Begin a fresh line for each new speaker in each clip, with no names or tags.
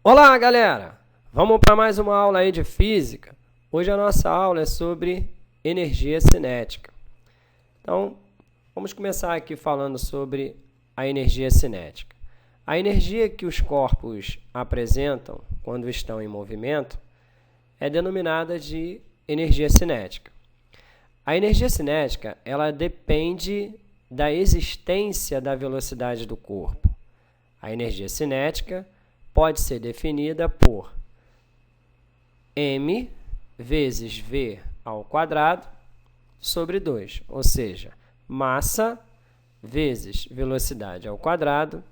Olá, galera! Vamos para mais uma aula aí de física. Hoje a nossa aula é sobre energia cinética. Então, vamos começar aqui falando sobre a energia cinética. A energia que os corpos apresentam quando estão em movimento é denominada de energia cinética. A energia cinética, ela depende da existência da velocidade do corpo. A energia cinética pode ser definida por m vezes v ao quadrado sobre 2, ou seja, massa vezes velocidade ao quadrado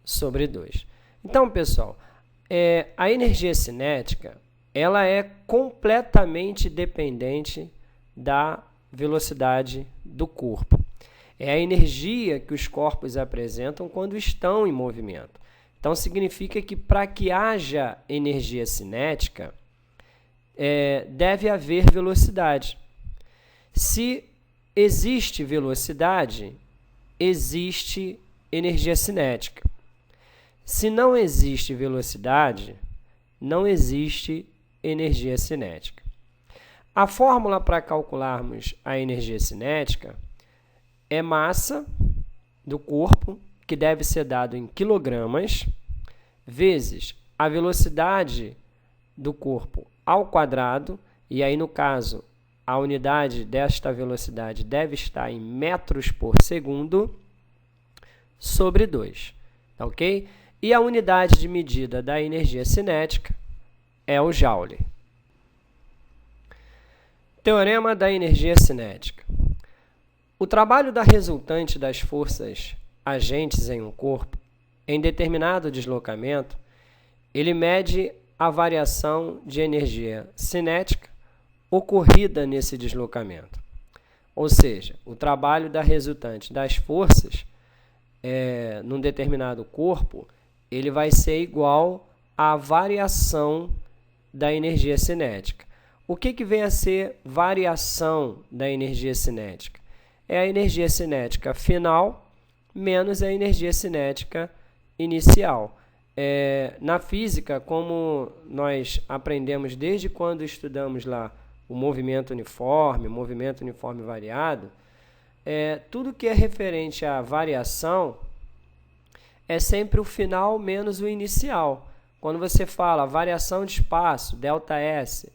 sobre 2. Então, pessoal, a energia cinética ela é completamente dependente da velocidade do corpo. É a energia que os corpos apresentam quando estão em movimento. Então, significa que para que haja energia cinética, deve haver velocidade. Se existe velocidade, existe energia cinética. Se não existe velocidade, não existe energia cinética. A fórmula para calcularmos a energia cinética é massa do corpo, que deve ser dado em quilogramas, vezes a velocidade do corpo ao quadrado, e aí, no caso, a unidade desta velocidade deve estar em metros por segundo, sobre 2, tá ok? E a unidade de medida da energia cinética é o Joule. Teorema da energia cinética. O trabalho da resultante das forças agentes em um corpo, em determinado deslocamento, ele mede a variação de energia cinética ocorrida nesse deslocamento. Ou seja, o trabalho da resultante das forças num determinado corpo, ele vai ser igual à variação da energia cinética. O que vem a ser variação da energia cinética? É a energia cinética final menos a energia cinética inicial. Na física, como nós aprendemos desde quando estudamos lá o movimento uniforme variado, tudo que é referente à variação é sempre o final menos o inicial. Quando você fala variação de espaço, ΔS,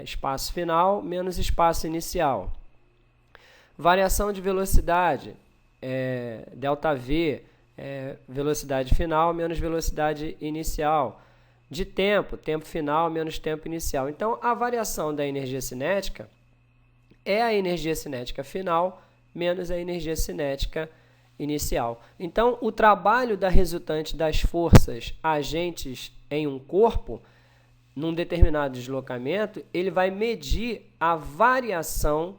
espaço final menos espaço inicial. Variação de velocidade, ΔV, velocidade final menos velocidade inicial. De tempo, tempo final menos tempo inicial. Então, a variação da energia cinética é a energia cinética final menos a energia cinética inicial. Então, o trabalho da resultante das forças agentes em um corpo, num determinado deslocamento, ele vai medir a variação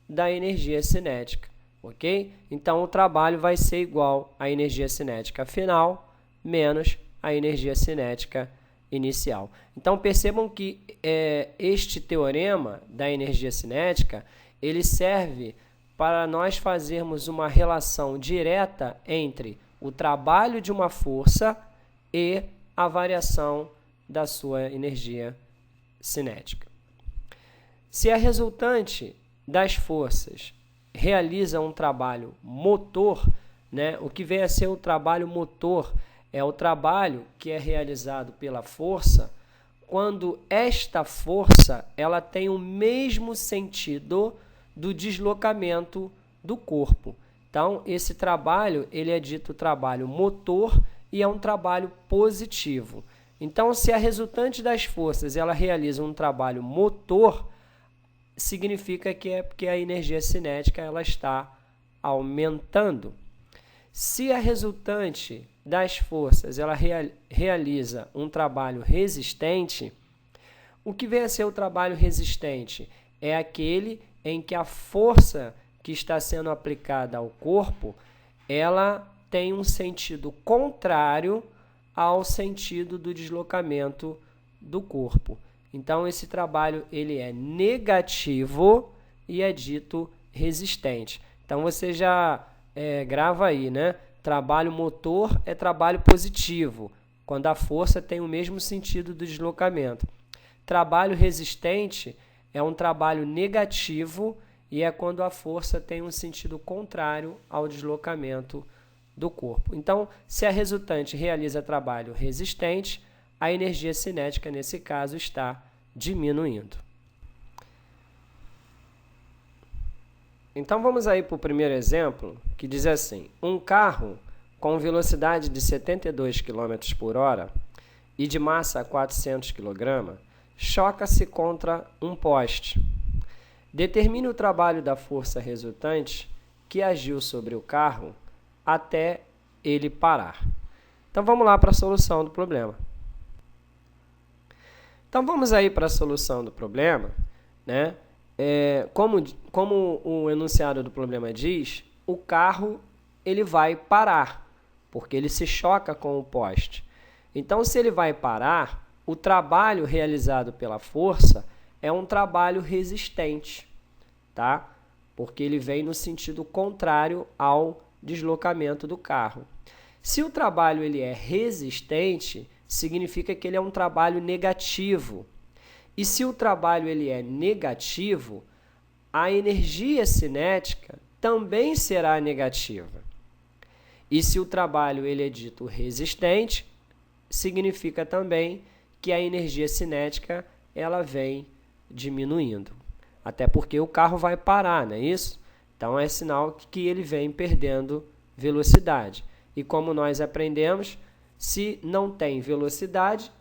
da energia cinética, ok? Então, o trabalho vai ser igual à energia cinética final menos a energia cinética inicial. Então, percebam que este teorema da energia cinética, ele serve para nós fazermos uma relação direta entre o trabalho de uma força e a variação da sua energia cinética. Se a resultante das forças realiza um trabalho motor, o que vem a ser o trabalho motor é o trabalho que é realizado pela força quando esta força ela tem o mesmo sentido do deslocamento do corpo. Então, esse trabalho ele é dito trabalho motor e é um trabalho positivo. Então, se a resultante das forças ela realiza um trabalho motor, significa que é porque a energia cinética ela está aumentando. Se a resultante das forças ela realiza um trabalho resistente, o que vem a ser o trabalho resistente? É aquele em que a força que está sendo aplicada ao corpo, ela tem um sentido contrário ao sentido do deslocamento do corpo. Então, esse trabalho ele é negativo e é dito resistente. Então, você já grava aí, Trabalho motor é trabalho positivo. quando a força tem o mesmo sentido do deslocamento. Trabalho resistente é um trabalho negativo e é quando a força tem um sentido contrário ao deslocamento do corpo. Então, se a resultante realiza trabalho resistente, a energia cinética, nesse caso, está diminuindo. Então, vamos aí para o primeiro exemplo, que diz assim: um carro com velocidade de 72 km por hora e de massa 400 kg choca-se contra um poste. Determine o trabalho da força resultante que agiu sobre o carro até ele parar. Então, vamos lá para a solução do problema. Então, vamos aí para a solução do problema, né? Como o enunciado do problema diz, o carro ele vai parar, porque ele se choca com o poste. Então, se ele vai parar, o trabalho realizado pela força é um trabalho resistente, tá? Porque ele vem no sentido contrário ao deslocamento do carro. Se o trabalho ele é resistente, significa que ele é um trabalho negativo. E se o trabalho ele é negativo, a energia cinética também será negativa. E se o trabalho ele é dito resistente, significa também que a energia cinética ela vem diminuindo. Até porque o carro vai parar, não é isso? Então, é sinal que ele vem perdendo velocidade. E como nós aprendemos, se não tem velocidade,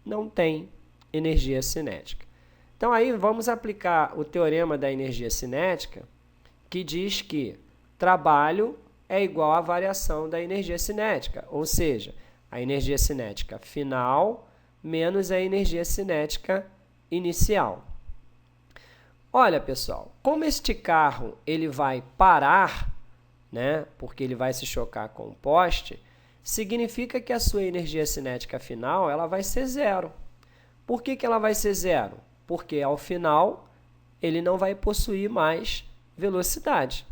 não tem energia cinética. Então, aí vamos aplicar o teorema da energia cinética, que diz que trabalho é igual à variação da energia cinética, ou seja, a energia cinética final menos a energia cinética inicial. Olha, pessoal, como este carro ele vai parar, né, porque ele vai se chocar com o poste, significa que a sua energia cinética final ela vai ser zero. Por que ela vai ser zero? Porque ao final ele não vai possuir mais velocidade.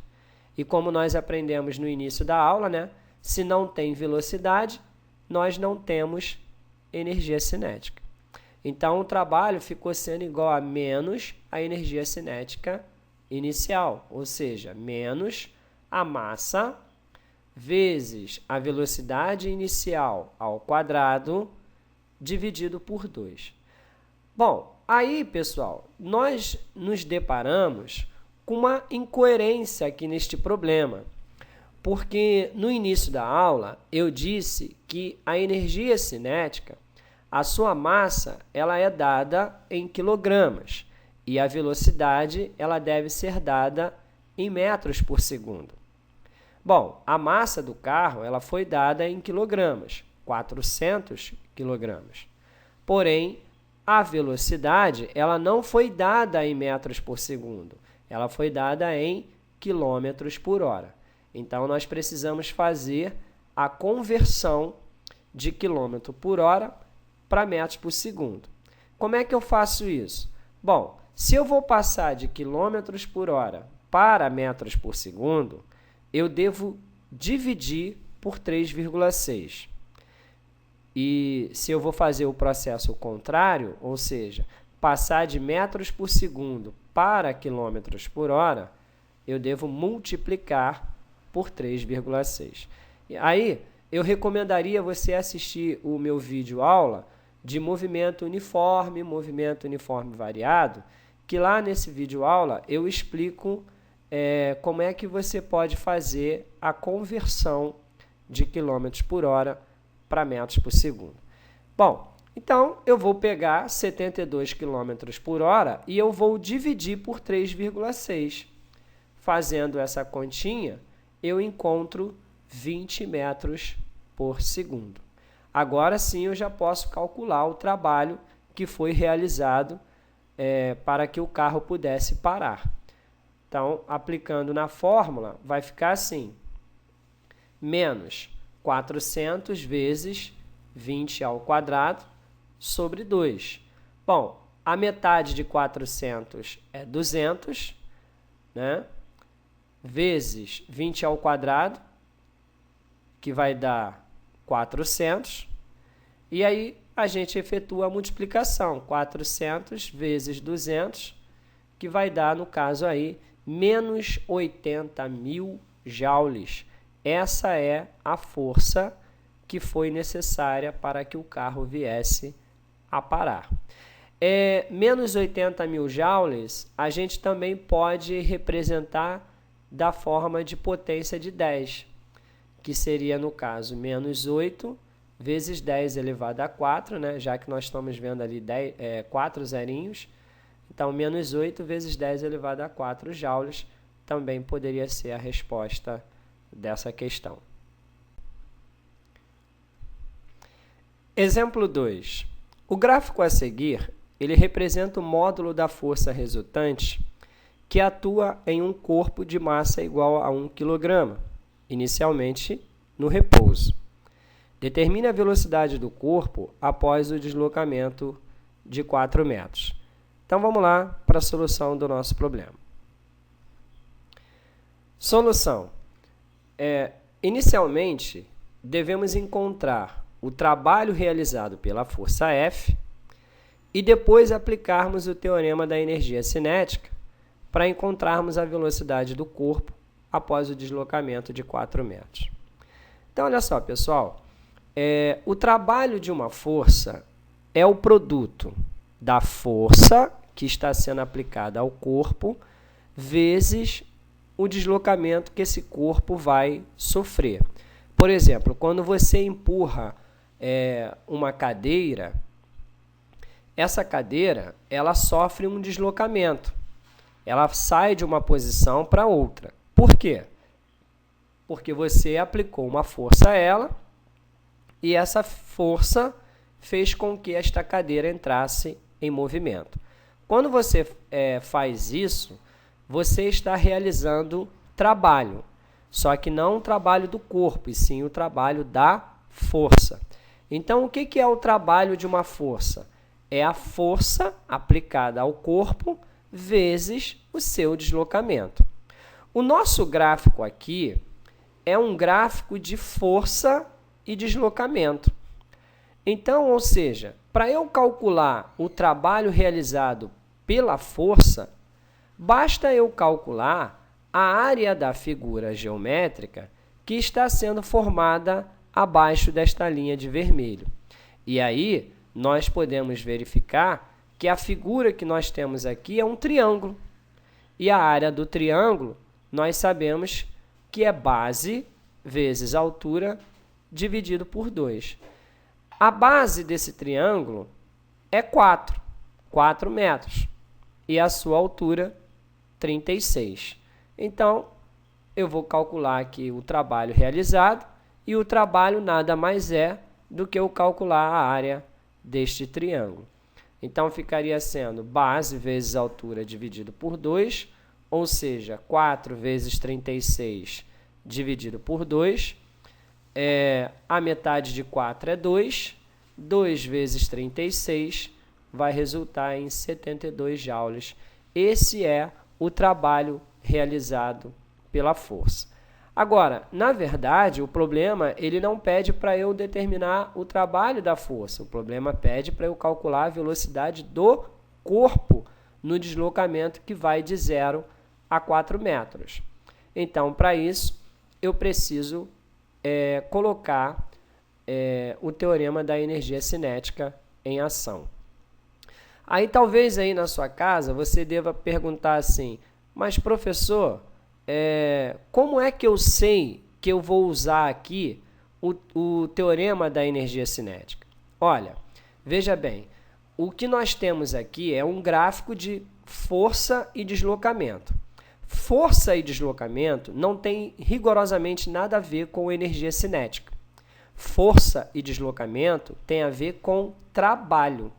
E como nós aprendemos no início da aula, né, se não tem velocidade, nós não temos energia cinética. Então, o trabalho ficou sendo igual a menos a energia cinética inicial, ou seja, menos a massa vezes a velocidade inicial ao quadrado dividido por 2. Bom, aí, pessoal, nós nos deparamos com uma incoerência aqui neste problema, porque no início da aula eu disse que a energia cinética, a sua massa, ela é dada em quilogramas e a velocidade ela deve ser dada em metros por segundo. Bom, a massa do carro ela foi dada em quilogramas, 400 quilogramas. Porém, a velocidade ela não foi dada em metros por segundo, ela foi dada em quilômetros por hora. Então, nós precisamos fazer a conversão de quilômetro por hora para metros por segundo. Como é que eu faço isso? Bom, se eu vou passar de quilômetros por hora para metros por segundo, eu devo dividir por 3,6. E se eu vou fazer o processo contrário, ou seja, passar de metros por segundo para quilômetros por hora, eu devo multiplicar por 3,6. Aí, eu recomendaria você assistir o meu vídeo aula de movimento uniforme variado, que lá nesse vídeo aula eu explico como é que você pode fazer a conversão de quilômetros por hora para metros por segundo. Bom, então eu vou pegar 72 km por hora e eu vou dividir por 3,6. Fazendo essa continha, eu encontro 20 metros por segundo. Agora sim eu já posso calcular o trabalho que foi realizado para que o carro pudesse parar. Então, aplicando na fórmula, vai ficar assim, menos 400 vezes 20 ao quadrado sobre 2. Bom, a metade de 400 é 200, né? Vezes 20 ao quadrado, que vai dar 400, E aí a gente efetua a multiplicação, 400 vezes 200, que vai dar, no caso aí, menos 80.000 joules. Essa é a força que foi necessária para que o carro viesse a parar. Menos 80.000 joules, a gente também pode representar da forma de potência de 10, que seria, no caso, menos 8 vezes 10 elevado a 4, né? Já que nós estamos vendo ali 4 zerinhos. Então, menos 8 vezes 10 elevado a 4 joules também poderia ser a resposta dessa questão. Exemplo 2. O gráfico a seguir, ele representa o módulo da força resultante que atua em um corpo de massa igual a 1 kg, inicialmente no repouso. Determine a velocidade do corpo após o deslocamento de 4 metros. Então, vamos lá para a solução do nosso problema. Solução. Inicialmente, devemos encontrar o trabalho realizado pela força F e depois aplicarmos o teorema da energia cinética para encontrarmos a velocidade do corpo após o deslocamento de 4 metros. Então, olha só, pessoal, o trabalho de uma força é o produto da força que está sendo aplicada ao corpo vezes o deslocamento que esse corpo vai sofrer. Por exemplo, quando você empurra uma cadeira, essa cadeira ela sofre um deslocamento. Ela sai de uma posição para outra. Por quê? Porque você aplicou uma força a ela e essa força fez com que esta cadeira entrasse em movimento. Quando você faz isso, você está realizando trabalho, só que não o trabalho do corpo, e sim o trabalho da força. Então, o que é o trabalho de uma força? É a força aplicada ao corpo vezes o seu deslocamento. O nosso gráfico aqui é um gráfico de força e deslocamento. Então, ou seja, para eu calcular o trabalho realizado pela força, basta eu calcular a área da figura geométrica que está sendo formada abaixo desta linha de vermelho. E aí, nós podemos verificar que a figura que nós temos aqui é um triângulo. E a área do triângulo, nós sabemos que é base vezes altura dividido por 2. A base desse triângulo é 4 metros. E a sua altura, 36. Então, eu vou calcular aqui o trabalho realizado, e o trabalho nada mais é do que eu calcular a área deste triângulo. Então, ficaria sendo base vezes altura dividido por 2, ou seja, 4 vezes 36 dividido por 2. A metade de 4 é 2. 2 vezes 36 vai resultar em 72 joules. Esse é o trabalho realizado pela força. Agora, na verdade, o problema ele não pede para eu determinar o trabalho da força. O problema pede para eu calcular a velocidade do corpo no deslocamento que vai de 0 a 4 metros. Então, para isso, eu preciso colocar o teorema da energia cinética em ação. Aí, talvez aí na sua casa, você deva perguntar assim, mas professor, como é que eu sei que eu vou usar aqui o teorema da energia cinética? Olha, veja bem, o que nós temos aqui é um gráfico de força e deslocamento. Força e deslocamento não tem rigorosamente nada a ver com energia cinética. Força e deslocamento tem a ver com trabalho.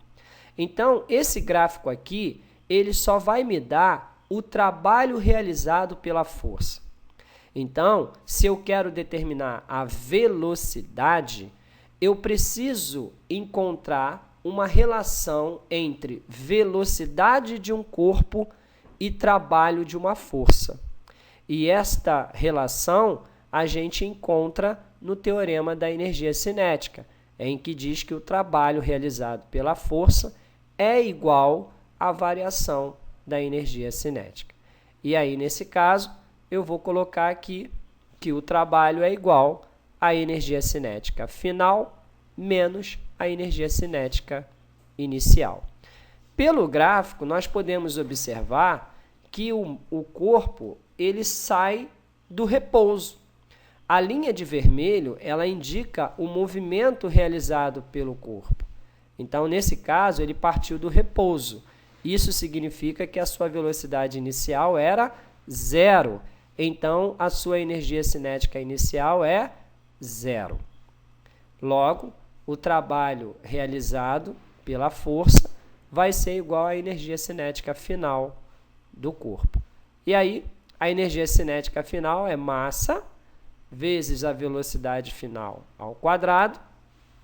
Então, esse gráfico aqui, ele só vai me dar o trabalho realizado pela força. Então, se eu quero determinar a velocidade, eu preciso encontrar uma relação entre velocidade de um corpo e trabalho de uma força. E esta relação a gente encontra no teorema da energia cinética. em que diz que o trabalho realizado pela força é igual à variação da energia cinética. E aí, nesse caso, eu vou colocar aqui que o trabalho é igual à energia cinética final menos a energia cinética inicial. Pelo gráfico, nós podemos observar que o corpo ele sai do repouso. A linha de vermelho ela indica o movimento realizado pelo corpo. Então, nesse caso, ele partiu do repouso. Isso significa que a sua velocidade inicial era 0. Então, a sua energia cinética inicial é 0. Logo, o trabalho realizado pela força vai ser igual à energia cinética final do corpo. E aí, a energia cinética final é massa vezes a velocidade final ao quadrado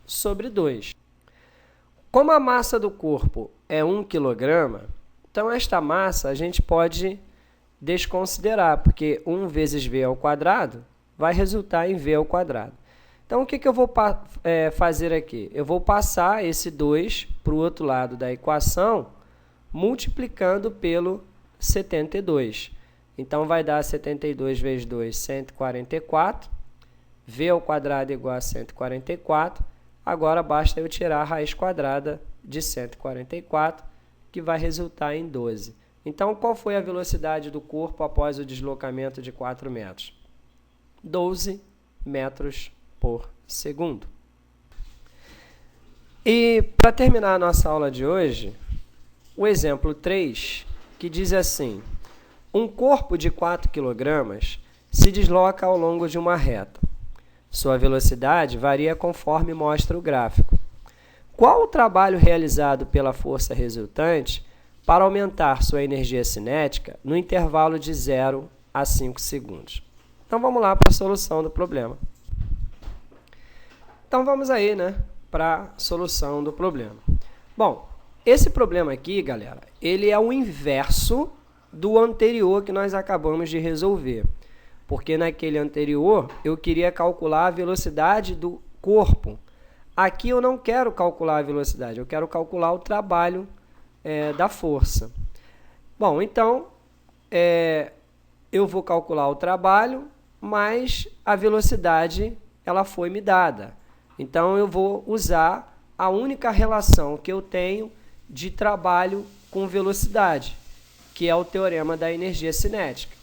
sobre 2. Como a massa do corpo é 1 kg, então esta massa a gente pode desconsiderar, porque 1 vezes v ao quadrado vai resultar em v ao quadrado. Então, o que eu vou fazer aqui? Eu vou passar esse 2 para o outro lado da equação, multiplicando pelo 72. Então, vai dar 72 vezes 2, 144. V ao quadrado igual a 144. Agora, basta eu tirar a raiz quadrada de 144, que vai resultar em 12. Então, qual foi a velocidade do corpo após o deslocamento de 4 metros? 12 metros por segundo. E, para terminar a nossa aula de hoje, o exemplo 3, que diz assim: um corpo de 4 kg se desloca ao longo de uma reta. Sua velocidade varia conforme mostra o gráfico. Qual o trabalho realizado pela força resultante para aumentar sua energia cinética no intervalo de 0 a 5 segundos? Então, vamos lá para a solução do problema. Então, vamos aí, para a solução do problema. Bom, esse problema aqui, galera, ele é o inverso do anterior que nós acabamos de resolver. Porque naquele anterior, eu queria calcular a velocidade do corpo. Aqui eu não quero calcular a velocidade, eu quero calcular o trabalho da força. Bom, então, eu vou calcular o trabalho, mas a velocidade ela foi me dada. Então, eu vou usar a única relação que eu tenho de trabalho com velocidade, que é o teorema da energia cinética.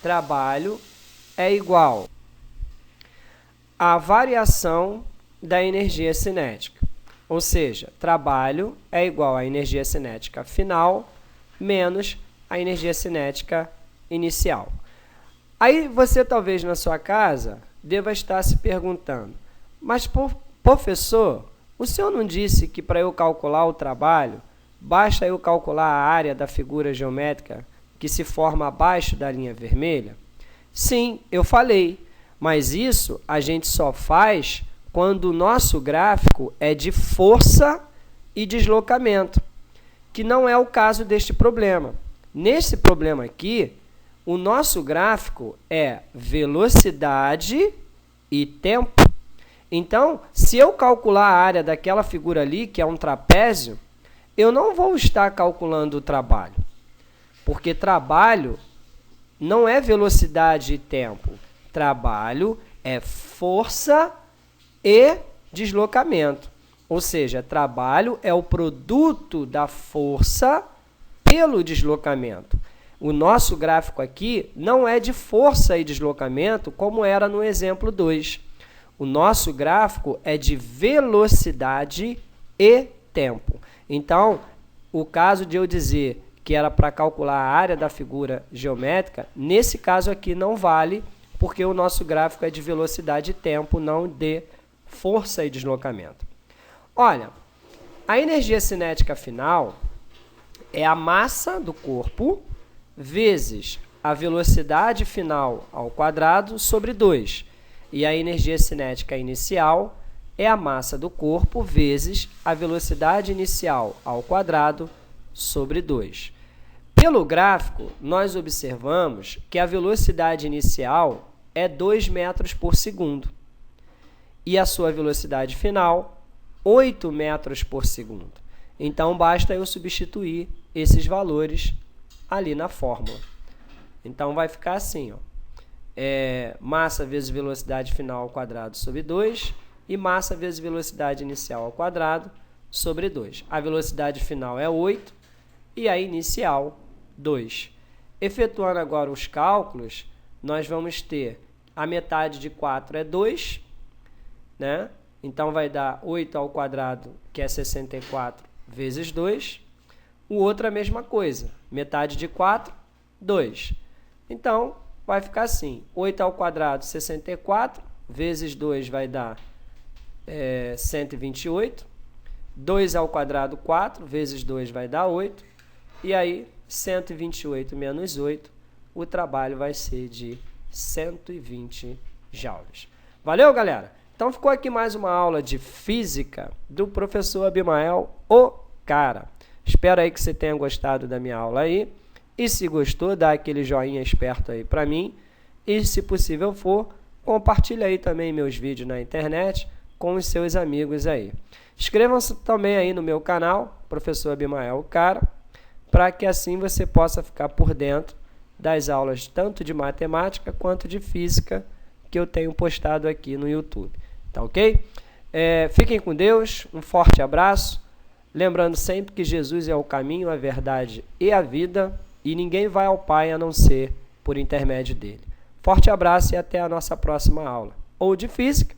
Trabalho é igual à variação da energia cinética. Ou seja, trabalho é igual à energia cinética final menos a energia cinética inicial. Aí você talvez na sua casa deva estar se perguntando: mas professor, o senhor não disse que para eu calcular o trabalho, basta eu calcular a área da figura geométrica que se forma abaixo da linha vermelha? Sim, eu falei, mas isso a gente só faz quando o nosso gráfico é de força e deslocamento, que não é o caso deste problema. Nesse problema aqui, o nosso gráfico é velocidade e tempo. Então, se eu calcular a área daquela figura ali, que é um trapézio, eu não vou estar calculando o trabalho, porque trabalho não é velocidade e tempo. Trabalho é força e deslocamento. Ou seja, trabalho é o produto da força pelo deslocamento. O nosso gráfico aqui não é de força e deslocamento, como era no exemplo 2. O nosso gráfico é de velocidade e tempo. Então, o caso de eu dizer que era para calcular a área da figura geométrica, nesse caso aqui não vale, porque o nosso gráfico é de velocidade e tempo, não de força e deslocamento. Olha, a energia cinética final é a massa do corpo vezes a velocidade final ao quadrado sobre 2. E a energia cinética inicial é a massa do corpo vezes a velocidade inicial ao quadrado sobre 2. Pelo gráfico, nós observamos que a velocidade inicial é 2 metros por segundo e a sua velocidade final 8 metros por segundo. Então, basta eu substituir esses valores ali na fórmula. Então, vai ficar assim, ó. Massa vezes velocidade final ao quadrado sobre 2 e massa vezes velocidade inicial ao quadrado sobre 2. A velocidade final é 8 e a inicial 2. Efetuando agora os cálculos, nós vamos ter a metade de 4 é 2, né? Então, vai dar 8 ao quadrado, que é 64, vezes 2. O outro é a mesma coisa. Metade de 4, 2. Então, vai ficar assim. 8 ao quadrado, 64, vezes 2 vai dar 128. 2 ao quadrado, 4, vezes 2 vai dar 8. E aí, 128 menos 8, o trabalho vai ser de 120 joules. Valeu, galera? Então, ficou aqui mais uma aula de física do professor Abimael, o cara. Espero aí que você tenha gostado da minha aula aí. E se gostou, dá aquele joinha esperto aí para mim. E se possível for, compartilha aí também meus vídeos na internet com os seus amigos aí. Inscrevam-se também aí no meu canal, professor Abimael, o cara, para que assim você possa ficar por dentro das aulas tanto de matemática quanto de física que eu tenho postado aqui no YouTube. Tá ok? Fiquem com Deus, um forte abraço. Lembrando sempre que Jesus é o caminho, a verdade e a vida, e ninguém vai ao Pai a não ser por intermédio dele. Forte abraço e até a nossa próxima aula, ou de física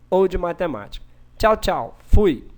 ou de matemática. Tchau, tchau. Fui!